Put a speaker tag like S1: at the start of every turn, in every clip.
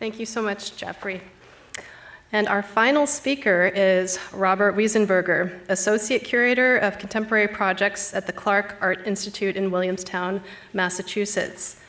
S1: Thank you so much, Jeffrey. And our final speaker is Robert Wiesenberger, Associate Curator of Contemporary Projects at the Clark Art Institute in Williamstown, Massachusetts.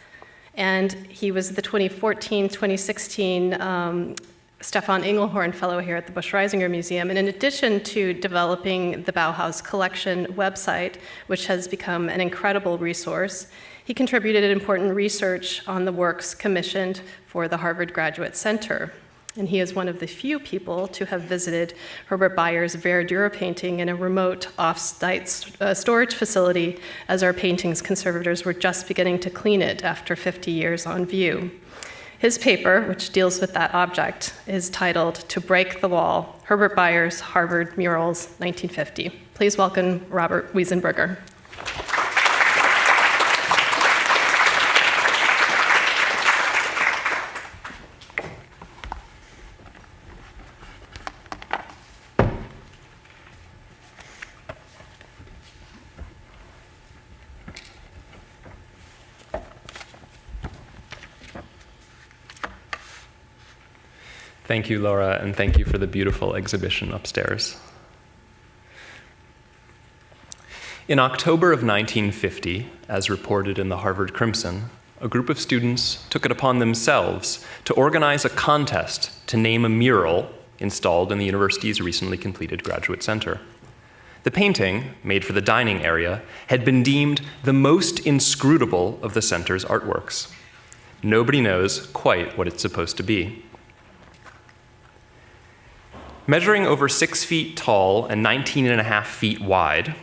S1: And he was the 2014-2016 Stefan Engelhorn Fellow here at the Busch-Reisinger Museum. And in addition to developing the Bauhaus collection website, which has become an incredible resource, he contributed important research on the works commissioned for the Harvard Graduate Center. And he is one of the few people to have visited Herbert Breuer's Verdure painting in a remote off-site storage facility, as our painting's conservators were just beginning to clean it after 50 years on view. His paper, which deals with that object, is titled To Break the Wall, Herbert Breuer's Harvard Murals, 1950. Please welcome Robert Wiesenberger.
S2: Thank you, Laura, and thank you for the beautiful exhibition upstairs. In October of 1950, as reported in the Harvard Crimson, a group of students took it upon themselves to organize a contest to name a mural installed in the university's recently completed graduate center. The painting, made for the dining area, had been deemed the most inscrutable of the center's artworks. Nobody knows quite what it's supposed to be. Measuring over 6 feet tall and 19.5 feet wide,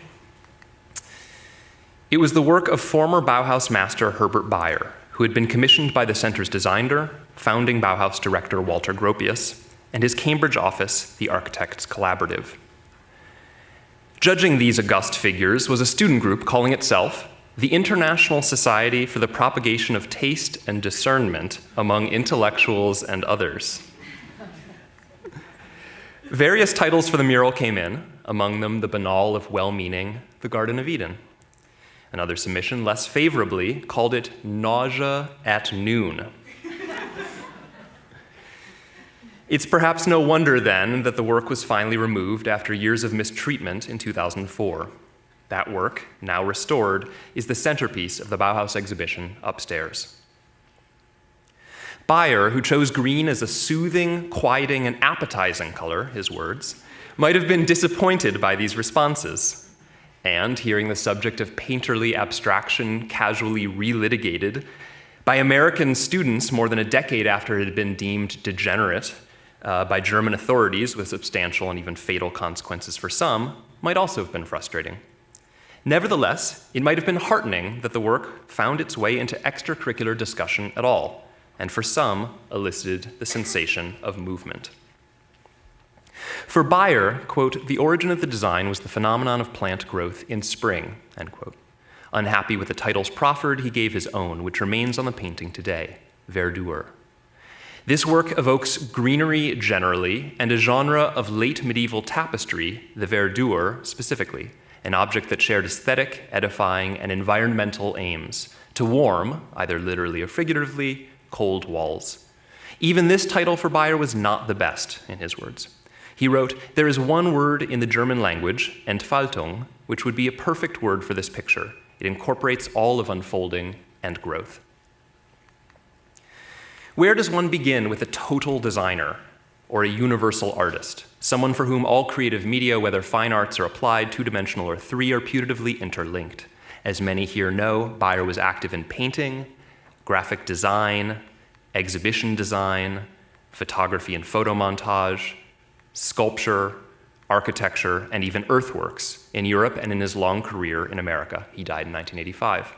S2: it was the work of former Bauhaus master Herbert Breuer, who had been commissioned by the center's designer, founding Bauhaus director Walter Gropius, and his Cambridge office, the Architects Collaborative. Judging these august figures was a student group calling itself the International Society for the Propagation of Taste and Discernment Among Intellectuals and Others. Various titles for the mural came in, among them the banal if well-meaning, The Garden of Eden. Another submission, less favorably, called it Nausea at Noon. It's perhaps no wonder then that the work was finally removed after years of mistreatment in 2004. That work, now restored, is the centerpiece of the Bauhaus exhibition upstairs. Breuer, who chose green as a soothing, quieting, and appetizing color, his words, might have been disappointed by these responses. And hearing the subject of painterly abstraction casually relitigated by American students more than a decade after it had been deemed degenerate by German authorities with substantial and even fatal consequences for some, might also have been frustrating. Nevertheless, it might have been heartening that the work found its way into extracurricular discussion at all, and for some, elicited the sensation of movement. For Breuer, quote, the origin of the design was the phenomenon of plant growth in spring, end quote. Unhappy with the titles proffered, he gave his own, which remains on the painting today, Verdure. This work evokes greenery generally and a genre of late medieval tapestry, the verdure specifically, an object that shared aesthetic, edifying, and environmental aims to warm, either literally or figuratively, cold walls. Even this title for Breuer was not the best, in his words. He wrote, there is one word in the German language, Entfaltung, which would be a perfect word for this picture. It incorporates all of unfolding and growth. Where does one begin with a total designer or a universal artist, someone for whom all creative media, whether fine arts or applied, two-dimensional or three, are putatively interlinked? As many here know, Breuer was active in painting, graphic design, exhibition design, photography and photo montage, sculpture, architecture, and even earthworks in Europe and in his long career in America. He died in 1985.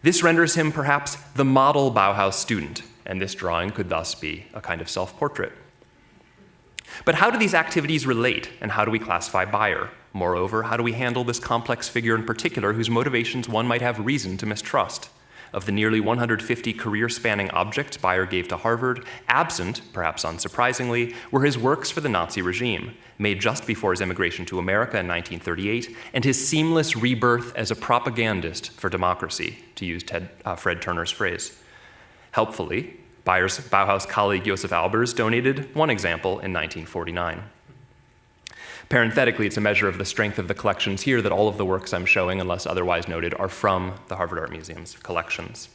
S2: This renders him perhaps the model Bauhaus student, and this drawing could thus be a kind of self-portrait. But how do these activities relate, and how do we classify Breuer? Moreover, how do we handle this complex figure in particular whose motivations one might have reason to mistrust? Of the nearly 150 career-spanning objects Breuer gave to Harvard, absent, perhaps unsurprisingly, were his works for the Nazi regime, made just before his emigration to America in 1938, and his seamless rebirth as a propagandist for democracy, to use Fred Turner's phrase. Helpfully, Breuer's Bauhaus colleague Josef Albers donated one example in 1949. Parenthetically, it's a measure of the strength of the collections here that all of the works I'm showing, unless otherwise noted, are from the Harvard Art Museum's collections.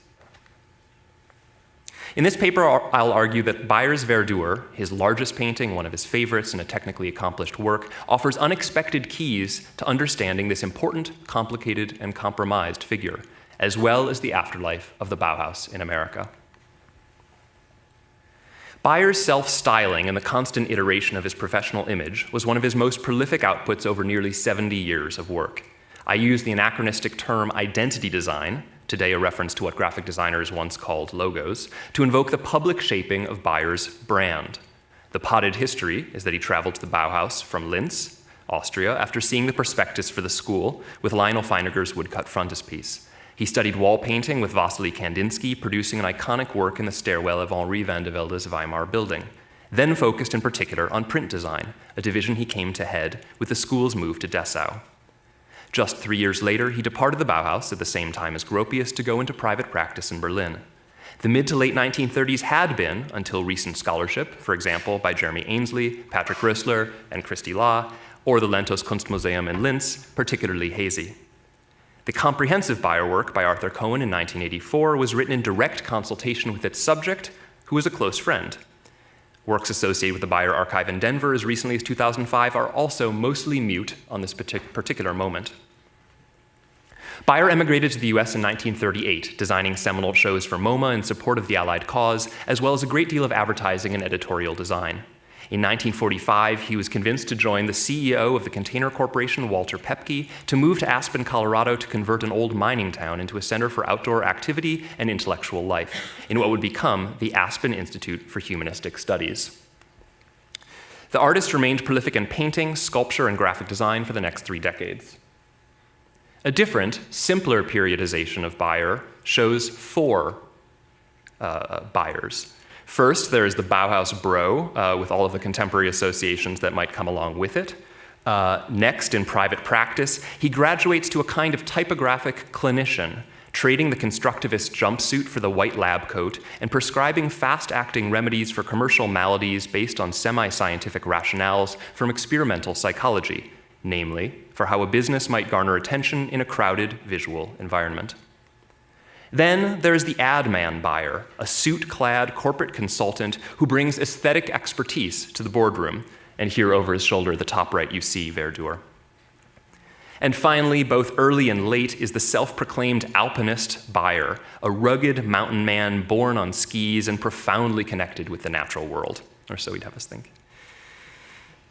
S2: In this paper, I'll argue that Breuer's Verdure, his largest painting, one of his favorites and a technically accomplished work, offers unexpected keys to understanding this important, complicated, and compromised figure, as well as the afterlife of the Bauhaus in America. Breuer's self-styling and the constant iteration of his professional image was one of his most prolific outputs over nearly 70 years of work. I use the anachronistic term identity design, today a reference to what graphic designers once called logos, to invoke the public shaping of Breuer's brand. The potted history is that he traveled to the Bauhaus from Linz, Austria, after seeing the prospectus for the school with Lionel Feineger's woodcut frontispiece. He studied wall painting with Wassily Kandinsky, producing an iconic work in the stairwell of Henri van de Velde's Weimar building, then focused in particular on print design, a division he came to head with the school's move to Dessau. Just 3 years later, he departed the Bauhaus at the same time as Gropius to go into private practice in Berlin. The mid to late 1930s had been, until recent scholarship, for example, by Jeremy Ainsley, Patrick Rössler, and Christy Law, or the Lentos Kunstmuseum in Linz, particularly hazy. The comprehensive Breuer work by Arthur Cohen in 1984 was written in direct consultation with its subject, who was a close friend. Works associated with the Breuer Archive in Denver as recently as 2005 are also mostly mute on this particular moment. Breuer emigrated to the US in 1938, designing seminal shows for MoMA in support of the Allied cause, as well as a great deal of advertising and editorial design. In 1945, he was convinced to join the CEO of the Container Corporation, Walter Pepke, to move to Aspen, Colorado to convert an old mining town into a center for outdoor activity and intellectual life, in what would become the Aspen Institute for Humanistic Studies. The artist remained prolific in painting, sculpture, and graphic design for the next 3 decades. A different, simpler periodization of Breuer shows 4 Breuers. First, there is the Bauhaus Bro, with all of the contemporary associations that might come along with it. Next, in private practice, he graduates to a kind of typographic clinician, trading the constructivist jumpsuit for the white lab coat and prescribing fast-acting remedies for commercial maladies based on semi-scientific rationales from experimental psychology, namely, for how a business might garner attention in a crowded visual environment. Then there's the ad man Breuer, a suit-clad corporate consultant who brings aesthetic expertise to the boardroom. And here over his shoulder, the top right, you see Verdure. And finally, both early and late, is the self-proclaimed alpinist Breuer, a rugged mountain man born on skis and profoundly connected with the natural world, or so he'd have us think.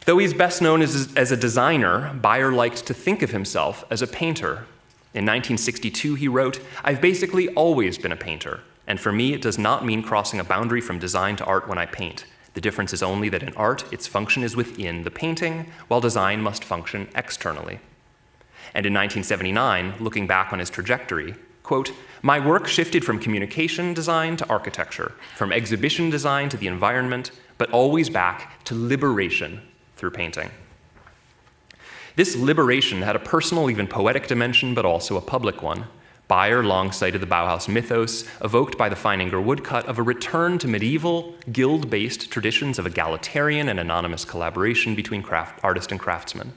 S2: Though he's best known as a designer, Breuer liked to think of himself as a painter. In 1962, he wrote, "I've basically always been a painter, and for me it does not mean crossing a boundary from design to art when I paint. The difference is only that in art, its function is within the painting, while design must function externally." And in 1979, looking back on his trajectory, quote, "My work shifted from communication design to architecture, from exhibition design to the environment, but always back to liberation through painting." This liberation had a personal, even poetic dimension, but also a public one. Breuer long cited the Bauhaus mythos, evoked by the Feininger woodcut, of a return to medieval, guild-based traditions of egalitarian and anonymous collaboration between artist and craftsman.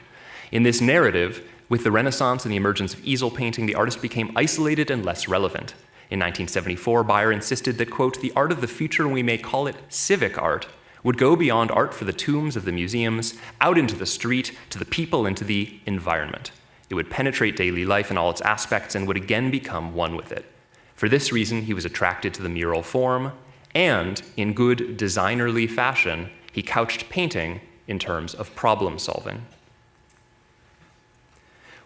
S2: In this narrative, with the Renaissance and the emergence of easel painting, the artist became isolated and less relevant. In 1974, Breuer insisted that, quote, "the art of the future, we may call it civic art, would go beyond art for the tombs of the museums, out into the street, to the people, and to the environment. It would penetrate daily life in all its aspects and would again become one with it. For this reason, he was attracted to the mural form, and in good designerly fashion, he couched painting in terms of problem solving."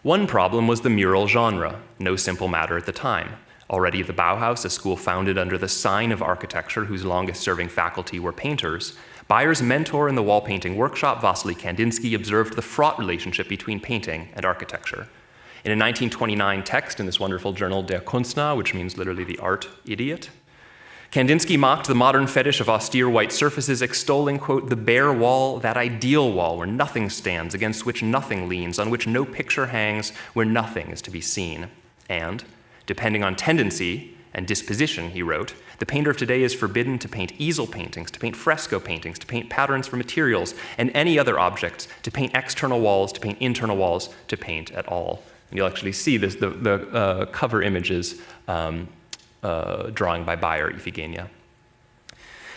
S2: One problem was the mural genre, no simple matter at the time. Already the Bauhaus, a school founded under the sign of architecture whose longest-serving faculty were painters, Breuer's mentor in the wall painting workshop, Wassily Kandinsky, observed the fraught relationship between painting and architecture. In a 1929 text in this wonderful journal, Der Kunstner, which means literally the art idiot, Kandinsky mocked the modern fetish of austere white surfaces, extolling, quote, "the bare wall, that ideal wall where nothing stands, against which nothing leans, on which no picture hangs, where nothing is to be seen. And, depending on tendency and disposition, he wrote, the painter of today is forbidden to paint easel paintings, to paint fresco paintings, to paint patterns for materials, and any other objects, to paint external walls, to paint internal walls, to paint at all. And you'll actually see this, the cover images drawing by Bayer, Iphigenia.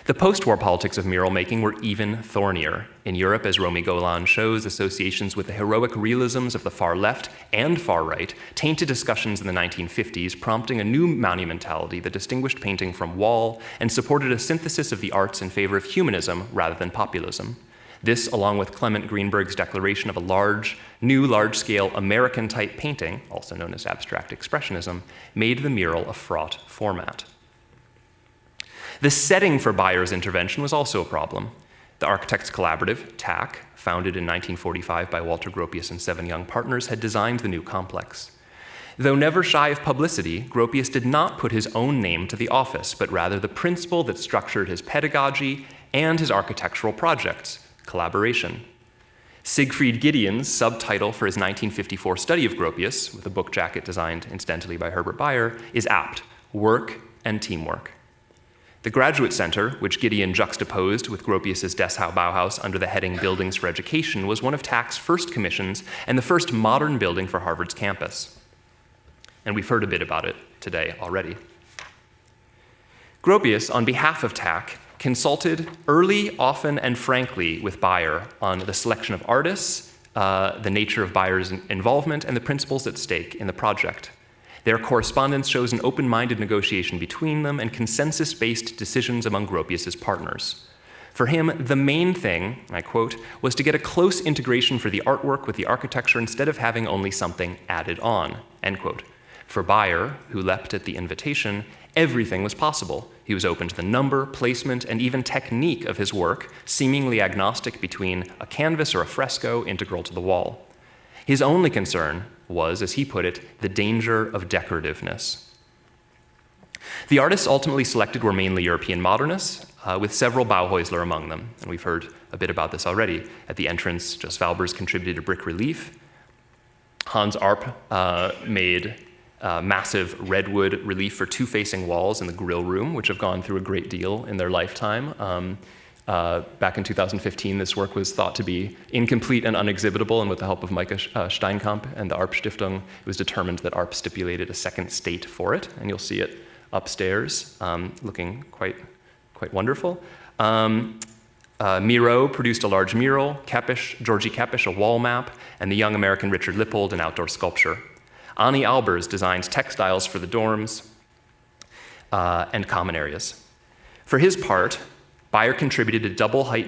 S2: The post-war politics of mural making were even thornier. In Europe, as Romy Golan shows, associations with the heroic realisms of the far left and far right tainted discussions in the 1950s, prompting a new monumentality that distinguished painting from wall and supported a synthesis of the arts in favor of humanism rather than populism. This, along with Clement Greenberg's declaration of a new large-scale American-type painting, also known as abstract expressionism, made the mural a fraught format. The setting for Bayer's intervention was also a problem. The Architects Collaborative, TAC, founded in 1945 by Walter Gropius and 7 young partners, had designed the new complex. Though never shy of publicity, Gropius did not put his own name to the office, but rather the principle that structured his pedagogy and his architectural projects, collaboration. Siegfried Gideon's subtitle for his 1954 study of Gropius, with a book jacket designed incidentally by Herbert Bayer, is apt: work and teamwork. The Graduate Center, which Gideon juxtaposed with Gropius's Dessau Bauhaus under the heading Buildings for Education, was one of TAC's first commissions and the first modern building for Harvard's campus. And we've heard a bit about it today already. Gropius, on behalf of TAC, consulted early, often, and frankly with Bayer on the selection of artists, the nature of Bayer's involvement, and the principles at stake in the project. Their correspondence shows an open-minded negotiation between them and consensus-based decisions among Gropius's partners. For him, the main thing, and I quote, was to get a close integration for the artwork with the architecture instead of having only something added on, end quote. For Bayer, who leapt at the invitation, everything was possible. He was open to the number, placement, and even technique of his work, seemingly agnostic between a canvas or a fresco integral to the wall. His only concern was, as he put it, the danger of decorativeness. The artists ultimately selected were mainly European modernists, with several Bauhäusler among them, and we've heard a bit about this already. At the entrance, Jos Valbers contributed a brick relief. Hans Arp made massive redwood relief for 2 facing walls in the grill room, which have gone through a great deal in their lifetime. Back in 2015, this work was thought to be incomplete and unexhibitable, and with the help of Maike Steinkamp and the Arp Stiftung, it was determined that Arp stipulated a second state for it, and you'll see it upstairs, looking quite wonderful. Miro produced a large mural, Georgi Kepish a wall map, and the young American Richard Lippold an outdoor sculpture. Ani Albers designed textiles for the dorms and common areas. For his part, Bayer contributed a double-height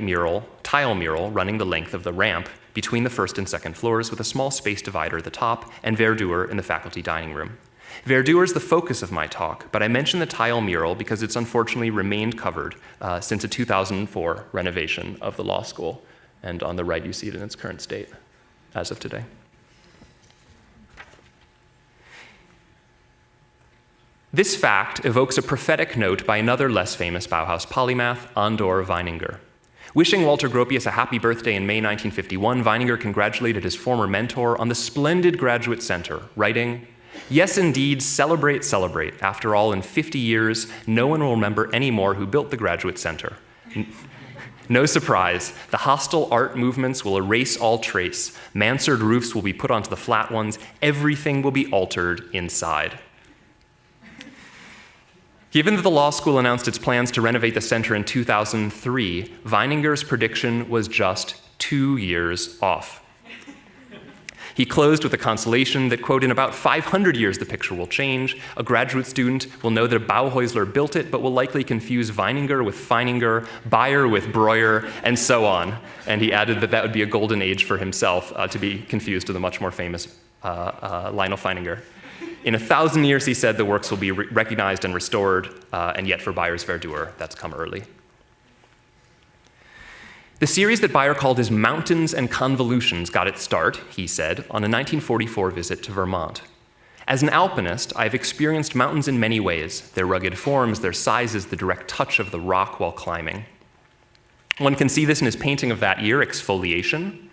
S2: tile mural running the length of the ramp between the first and second floors with a small space divider at the top and verdure in the faculty dining room. Verdure is the focus of my talk, but I mention the tile mural because it's unfortunately remained covered since a 2004 renovation of the law school. And on the right, you see it in its current state as of today. This fact evokes a prophetic note by another less famous Bauhaus polymath, Andor Weininger. Wishing Walter Gropius a happy birthday in May 1951, Weininger congratulated his former mentor on the splendid Graduate Center, writing, "Yes, indeed, celebrate, celebrate. After all, in 50 years, no one will remember any more who built the Graduate Center. No surprise, the hostile art movements will erase all trace. Mansard roofs will be put onto the flat ones. Everything will be altered inside." Given that the law school announced its plans to renovate the center in 2003, Weininger's prediction was just 2 years off. He closed with a consolation that, quote, "In about 500 years the picture will change. A graduate student will know that a Bauhäusler built it, but will likely confuse Weininger with Feininger, Bayer with Breuer, and so on." And he added that that would be a golden age for himself to be confused with the much more famous Lionel Feininger. In 1,000 years, he said, the works will be recognized and restored, and yet for Bayer's verdure, that's come early. The series that Bayer called his Mountains and Convolutions got its start, he said, on a 1944 visit to Vermont. As an alpinist, I've experienced mountains in many ways, their rugged forms, their sizes, the direct touch of the rock while climbing. One can see this in his painting of that year, Exfoliation,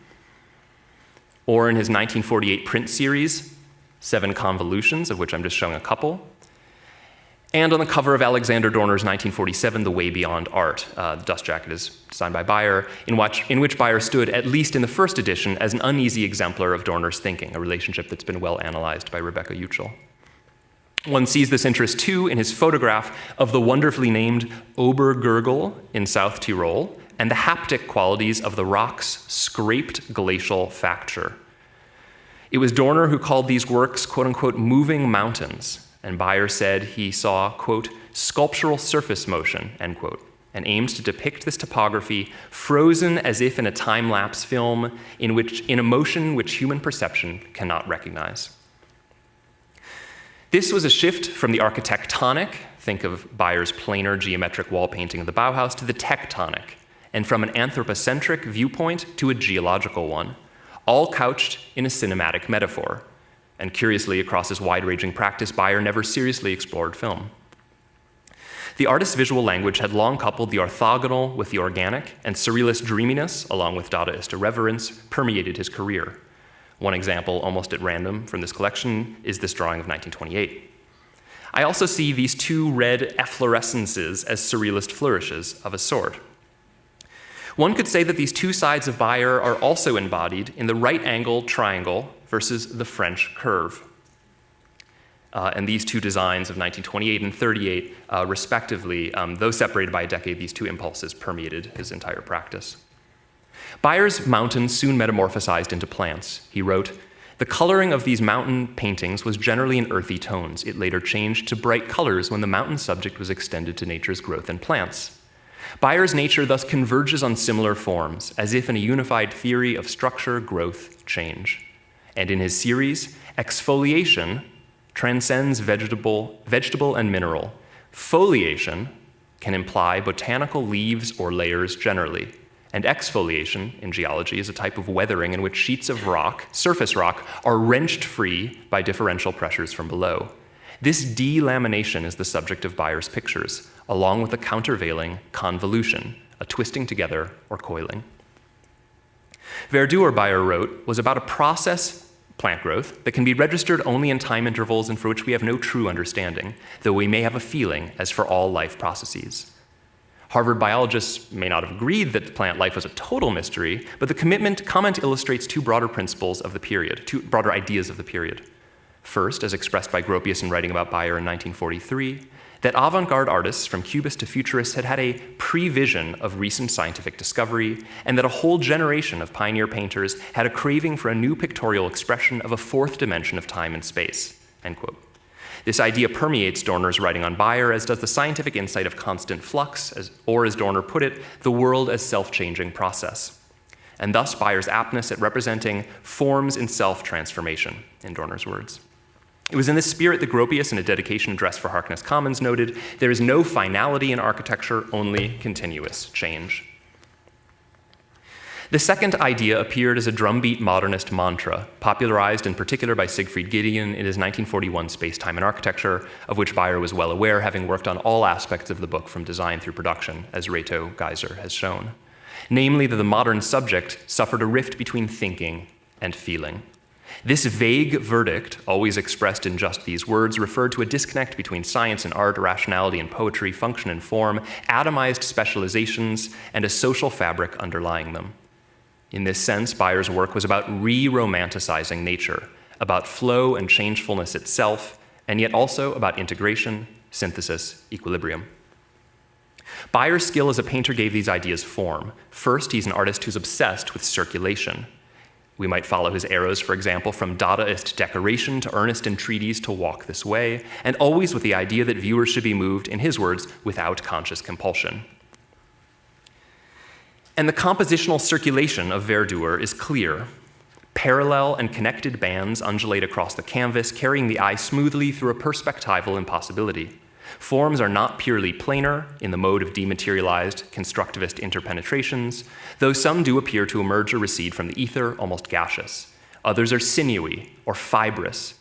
S2: or in his 1948 print series, 7 Convolutions, of which I'm just showing a couple. And on the cover of Alexander Dorner's 1947 The Way Beyond Art, the dust jacket is designed by Breuer, in which Breuer stood, at least in the first edition, as an uneasy exemplar of Dorner's thinking, a relationship that's been well analyzed by Rebecca Uchel. One sees this interest too in his photograph of the wonderfully named Obergurgel in South Tyrol and the haptic qualities of the rock's scraped glacial fracture. It was Dorner who called these works, quote unquote, moving mountains, and Breuer said he saw, quote, sculptural surface motion, end quote, and aimed to depict this topography frozen as if in a time-lapse film in a motion which human perception cannot recognize. This was a shift from the architectonic, think of Breuer's planar geometric wall painting of the Bauhaus, to the tectonic, and from an anthropocentric viewpoint to a geological one, all couched in a cinematic metaphor. And curiously, across his wide-ranging practice, Breuer never seriously explored film. The artist's visual language had long coupled the orthogonal with the organic, and surrealist dreaminess, along with Dadaist irreverence, permeated his career. One example, almost at random, from this collection is this drawing of 1928. I also see these two red efflorescences as surrealist flourishes of a sort. One could say that these two sides of Breuer are also embodied in the right-angle triangle versus the French curve. And these two designs of 1928 and 38, respectively, though separated by a decade, these two impulses permeated his entire practice. Breuer's mountains soon metamorphosized into plants. He wrote, "The coloring of these mountain paintings was generally in earthy tones. It later changed to bright colors when the mountain subject was extended to nature's growth and plants. Breuer's nature thus converges on similar forms, as if in a unified theory of structure, growth, change. And in his series, exfoliation transcends vegetable and mineral. Foliation can imply botanical leaves or layers generally. And exfoliation, in geology, is a type of weathering in which sheets of rock, surface rock, are wrenched free by differential pressures from below. This delamination is the subject of Breuer's pictures, along with a countervailing convolution, a twisting together or coiling." Verdure, Breuer wrote, was about a process, plant growth, that can be registered only in time intervals and for which we have no true understanding, though we may have a feeling, as for all life processes. Harvard biologists may not have agreed that plant life was a total mystery, but the comment illustrates two broader principles of the period, two broader ideas of the period. First, as expressed by Gropius in writing about Breuer in 1943, that avant-garde artists, from Cubists to Futurists, had had a prevision of recent scientific discovery, and that a whole generation of pioneer painters had a craving for a new pictorial expression of a fourth dimension of time and space, end quote. This idea permeates Dorner's writing on Breuer, as does the scientific insight of constant flux, or as Dorner put it, the world as self-changing process. And thus Breuer's aptness at representing forms in self-transformation, in Dorner's words. It was in this spirit that Gropius, in a dedication address for Harkness Commons, noted, "There is no finality in architecture, only continuous change." The second idea appeared as a drumbeat modernist mantra, popularized in particular by Siegfried Giedion in his 1941 Space-Time and Architecture, of which Breuer was well aware, having worked on all aspects of the book from design through production, as Reto Geiser has shown. Namely, that the modern subject suffered a rift between thinking and feeling. This vague verdict, always expressed in just these words, referred to a disconnect between science and art, rationality and poetry, function and form, atomized specializations, and a social fabric underlying them. In this sense, Breuer's work was about re-romanticizing nature, about flow and changefulness itself, and yet also about integration, synthesis, equilibrium. Breuer's skill as a painter gave these ideas form. First, he's an artist who's obsessed with circulation. We might follow his arrows, for example, from Dadaist decoration to earnest entreaties to walk this way, and always with the idea that viewers should be moved, in his words, without conscious compulsion. And the compositional circulation of verdure is clear. Parallel and connected bands undulate across the canvas, carrying the eye smoothly through a perspectival impossibility. Forms are not purely planar in the mode of dematerialized constructivist interpenetrations, though some do appear to emerge or recede from the ether, almost gaseous. Others are sinewy or fibrous,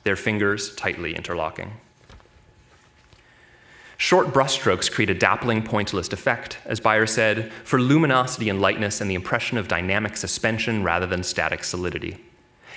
S2: their fingers tightly interlocking. Short brushstrokes create a dappling pointillist effect, as Breuer said, for luminosity and lightness and the impression of dynamic suspension rather than static solidity.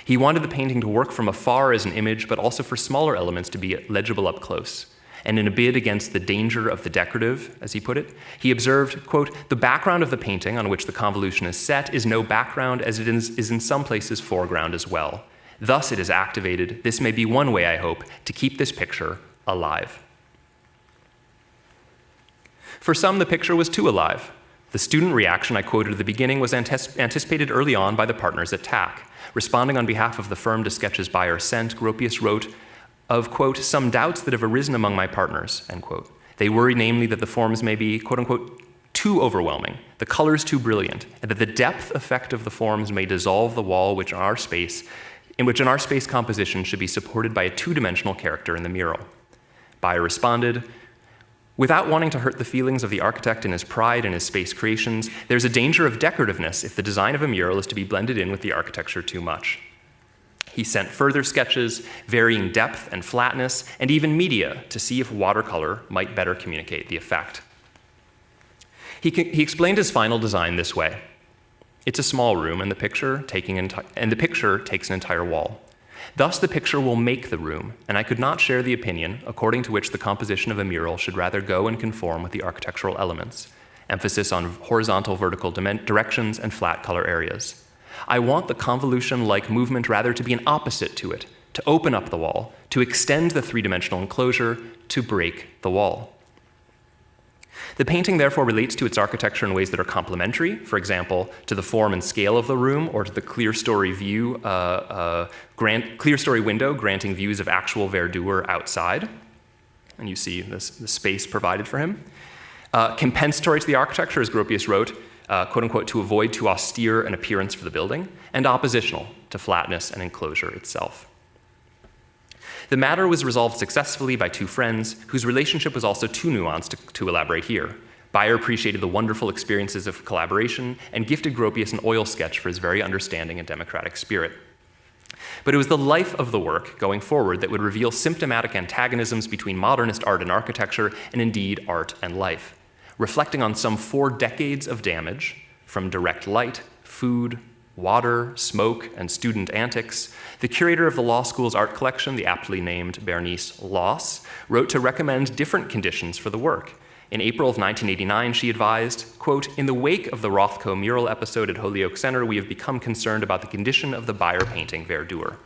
S2: He wanted the painting to work from afar as an image, but also for smaller elements to be legible up close. and in a bid against the danger of the decorative, as he put it, he observed, quote, "The background of the painting on which the convolution is set is no background, as it is in some places foreground as well. Thus it is activated. This may be one way, I hope, to keep this picture alive." For some, the picture was too alive. The student reaction I quoted at the beginning was anticipated early on by the partners at TAC. Responding on behalf of the firm to sketches Breuer sent, Gropius wrote of, quote, "some doubts that have arisen among my partners," end quote. They worry namely that the forms may be, quote unquote, too overwhelming, the colors too brilliant, and that the depth effect of the forms may dissolve the wall which in our space composition should be supported by a two-dimensional character in the mural. Breuer responded, "Without wanting to hurt the feelings of the architect in his pride in his space creations, there's a danger of decorativeness if the design of a mural is to be blended in with the architecture too much." He sent further sketches, varying depth and flatness, and even media to see if watercolor might better communicate the effect. He explained his final design this way. It's a small room, and the picture takes an entire wall. Thus, the picture will make the room, and I could not share the opinion according to which the composition of a mural should rather go and conform with the architectural elements, emphasis on horizontal vertical directions and flat color areas. I want the convolution-like movement rather to be an opposite to it, to open up the wall, to extend the three-dimensional enclosure, to break the wall. The painting therefore relates to its architecture in ways that are complementary, for example, to the form and scale of the room or to the clear story window granting views of actual verdure outside. And you see the space provided for him. Compensatory to the architecture, as Gropius wrote, quote unquote, to avoid too austere an appearance for the building, and oppositional to flatness and enclosure itself. The matter was resolved successfully by two friends whose relationship was also too nuanced to elaborate here. Breuer appreciated the wonderful experiences of collaboration and gifted Gropius an oil sketch for his very understanding and democratic spirit. But it was the life of the work going forward that would reveal symptomatic antagonisms between modernist art and architecture, and indeed art and life. Reflecting on some 4 decades of damage from direct light, food, water, smoke, and student antics, the curator of the law school's art collection, the aptly named Bernice Loss, wrote to recommend different conditions for the work. In April of 1989, she advised, quote, "In the wake of the Rothko mural episode at Holyoke Center, we have become concerned about the condition of the Breuer painting Verdure."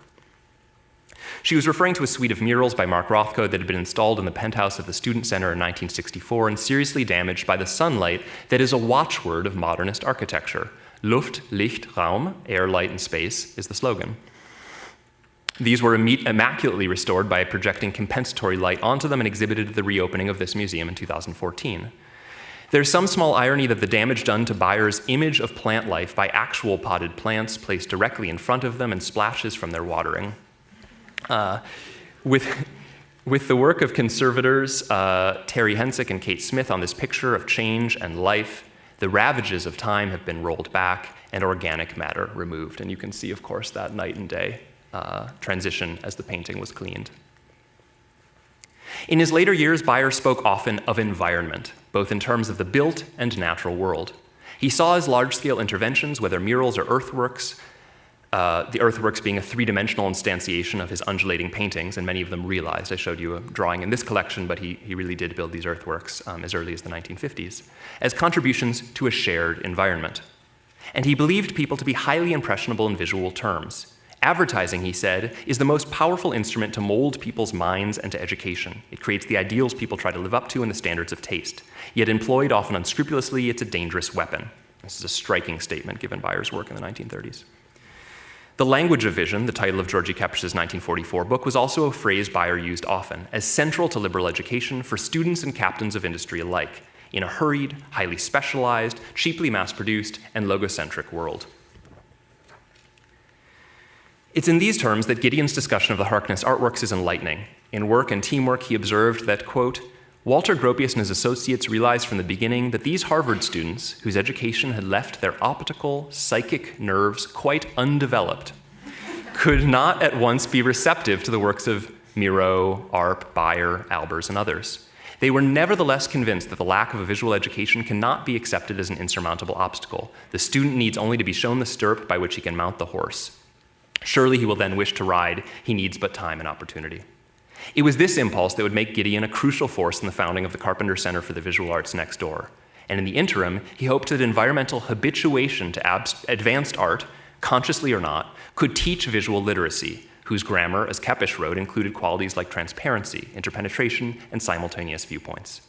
S2: She was referring to a suite of murals by Mark Rothko that had been installed in the penthouse of the Student Center in 1964 and seriously damaged by the sunlight that is a watchword of modernist architecture. Luft, Licht, Raum, air, light, and space is the slogan. These were immaculately restored by projecting compensatory light onto them and exhibited at the reopening of this museum in 2014. There's some small irony that the damage done to Breuer's image of plant life by actual potted plants placed directly in front of them and splashes from their watering. With the work of conservators Terry Hensick and Kate Smith on this picture of change and life, the ravages of time have been rolled back and organic matter removed. And you can see, of course, that night and day transition as the painting was cleaned. In his later years, Breuer spoke often of environment, both in terms of the built and natural world. He saw his large-scale interventions, whether murals or earthworks, the earthworks being a three-dimensional instantiation of his undulating paintings, and many of them realized. I showed you a drawing in this collection, but he really did build these earthworks as early as the 1950s, as contributions to a shared environment. And he believed people to be highly impressionable in visual terms. Advertising, he said, is the most powerful instrument to mold people's minds and to education. It creates the ideals people try to live up to and the standards of taste. Yet employed often unscrupulously, it's a dangerous weapon. This is a striking statement given Breuer's work in the 1930s. The language of vision, the title of Georgi Kepras's 1944 book, was also a phrase Breuer used often, as central to liberal education for students and captains of industry alike, in a hurried, highly specialized, cheaply mass-produced, and logocentric world. It's in these terms that Gideon's discussion of the Harkness artworks is enlightening. In Work and Teamwork, he observed that, quote, Walter Gropius and his associates realized from the beginning that these Harvard students, whose education had left their optical, psychic nerves quite undeveloped, could not at once be receptive to the works of Miro, Arp, Breuer, Albers, and others. They were nevertheless convinced that the lack of a visual education cannot be accepted as an insurmountable obstacle. The student needs only to be shown the stirrup by which he can mount the horse. Surely he will then wish to ride. He needs but time and opportunity. It was this impulse that would make Gideon a crucial force in the founding of the Carpenter Center for the Visual Arts next door. And in the interim, he hoped that environmental habituation to advanced art, consciously or not, could teach visual literacy, whose grammar, as Keppisch wrote, included qualities like transparency, interpenetration, and simultaneous viewpoints.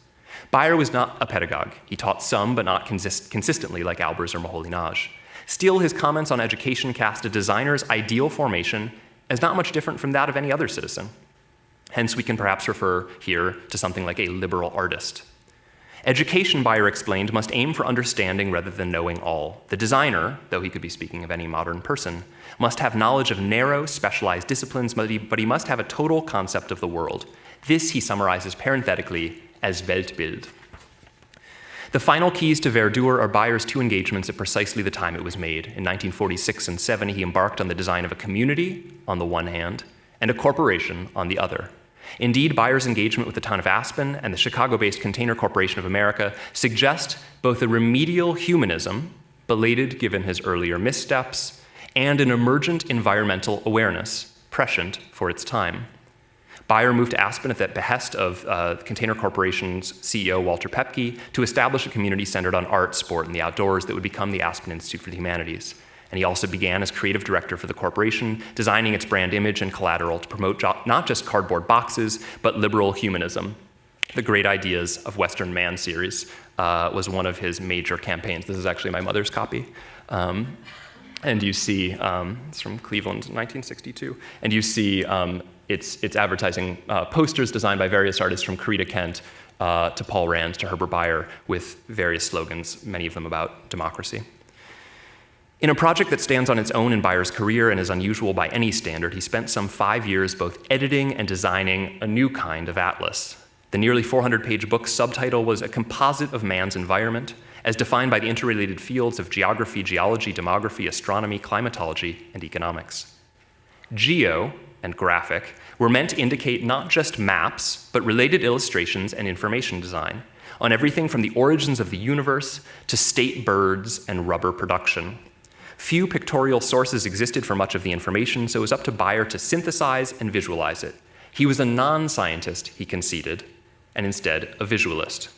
S2: Breuer was not a pedagogue. He taught some, but not consistently like Albers or Moholy-Nagy. Still, his comments on education cast a designer's ideal formation as not much different from that of any other citizen. Hence, we can perhaps refer here to something like a liberal artist. Education, Breuer explained, must aim for understanding rather than knowing all. The designer, though he could be speaking of any modern person, must have knowledge of narrow, specialized disciplines, but he must have a total concept of the world. This he summarizes parenthetically as Weltbild. The final keys to verdure are Breuer's two engagements at precisely the time it was made. In 1946 and 7, he embarked on the design of a community on the one hand, and a corporation on the other. Indeed, Breuer's engagement with the town of Aspen and the Chicago-based Container Corporation of America suggest both a remedial humanism, belated given his earlier missteps, and an emergent environmental awareness, prescient for its time. Breuer moved to Aspen at the behest of Container Corporation's CEO, Walter Pepke, to establish a community centered on art, sport, and the outdoors that would become the Aspen Institute for the Humanities. And he also began as creative director for the corporation, designing its brand image and collateral to promote not just cardboard boxes, but liberal humanism. The Great Ideas of Western Man series was one of his major campaigns. This is actually my mother's copy. And you see, it's from Cleveland, 1962. And you see its advertising posters designed by various artists from Corita Kent to Paul Rand to Herbert Breuer with various slogans, many of them about democracy. In a project that stands on its own in Breuer's career and is unusual by any standard, he spent some 5 years both editing and designing a new kind of atlas. The nearly 400-page book's subtitle was A Composite of Man's Environment, as defined by the interrelated fields of geography, geology, demography, astronomy, climatology, and economics. Geo and graphic were meant to indicate not just maps, but related illustrations and information design on everything from the origins of the universe to state birds and rubber production. Few pictorial sources existed for much of the information, so it was up to Breuer to synthesize and visualize it. He was a non-scientist, he conceded, and instead a visualist.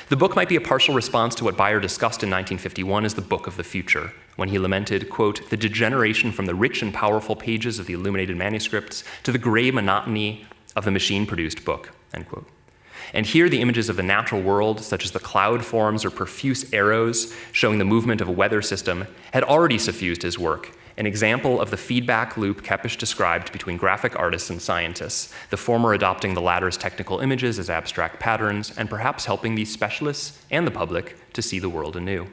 S2: The book might be a partial response to what Breuer discussed in 1951 as the book of the future, when he lamented, quote, the degeneration from the rich and powerful pages of the illuminated manuscripts to the gray monotony of the machine-produced book, end quote. And here the images of the natural world, such as the cloud forms or profuse arrows showing the movement of a weather system, had already suffused his work, an example of the feedback loop Keppisch described between graphic artists and scientists, the former adopting the latter's technical images as abstract patterns, and perhaps helping these specialists and the public to see the world anew.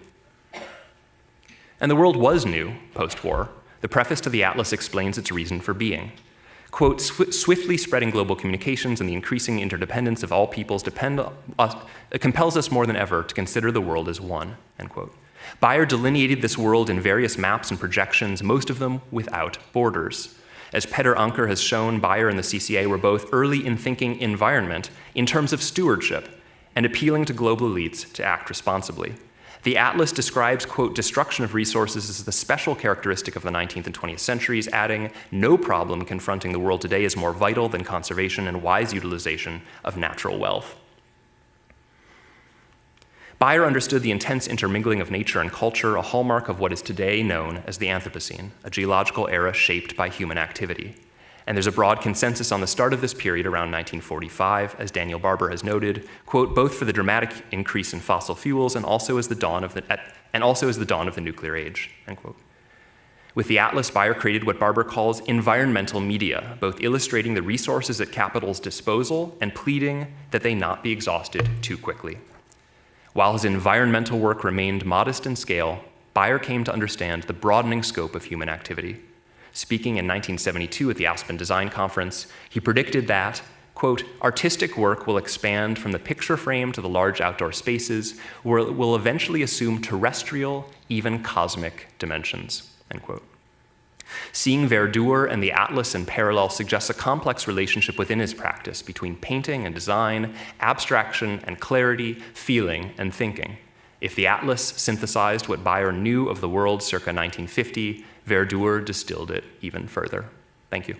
S2: And the world was new post-war. The preface to the atlas explains its reason for being. Quote, swiftly spreading global communications and the increasing interdependence of all peoples compels us more than ever to consider the world as one, end quote. Breuer delineated this world in various maps and projections, most of them without borders. As Peter Anker has shown, Breuer and the CCA were both early in thinking environment in terms of stewardship and appealing to global elites to act responsibly. The atlas describes, quote, destruction of resources as the special characteristic of the 19th and 20th centuries, adding, no problem confronting the world today is more vital than conservation and wise utilization of natural wealth. Breuer understood the intense intermingling of nature and culture, a hallmark of what is today known as the Anthropocene, a geological era shaped by human activity. And there's a broad consensus on the start of this period around 1945, as Daniel Barber has noted, quote, both for the dramatic increase in fossil fuels and also as the dawn of the nuclear age, end quote. With the atlas, Breuer created what Barber calls environmental media, both illustrating the resources at capital's disposal and pleading that they not be exhausted too quickly. While his environmental work remained modest in scale, Breuer came to understand the broadening scope of human activity. Speaking in 1972 at the Aspen Design Conference, he predicted that, quote, artistic work will expand from the picture frame to the large outdoor spaces, where it will eventually assume terrestrial, even cosmic dimensions, end quote. Seeing verdure and the atlas in parallel suggests a complex relationship within his practice between painting and design, abstraction and clarity, feeling and thinking. If the atlas synthesized what Breuer knew of the world circa 1950, verdure distilled it even further. Thank you.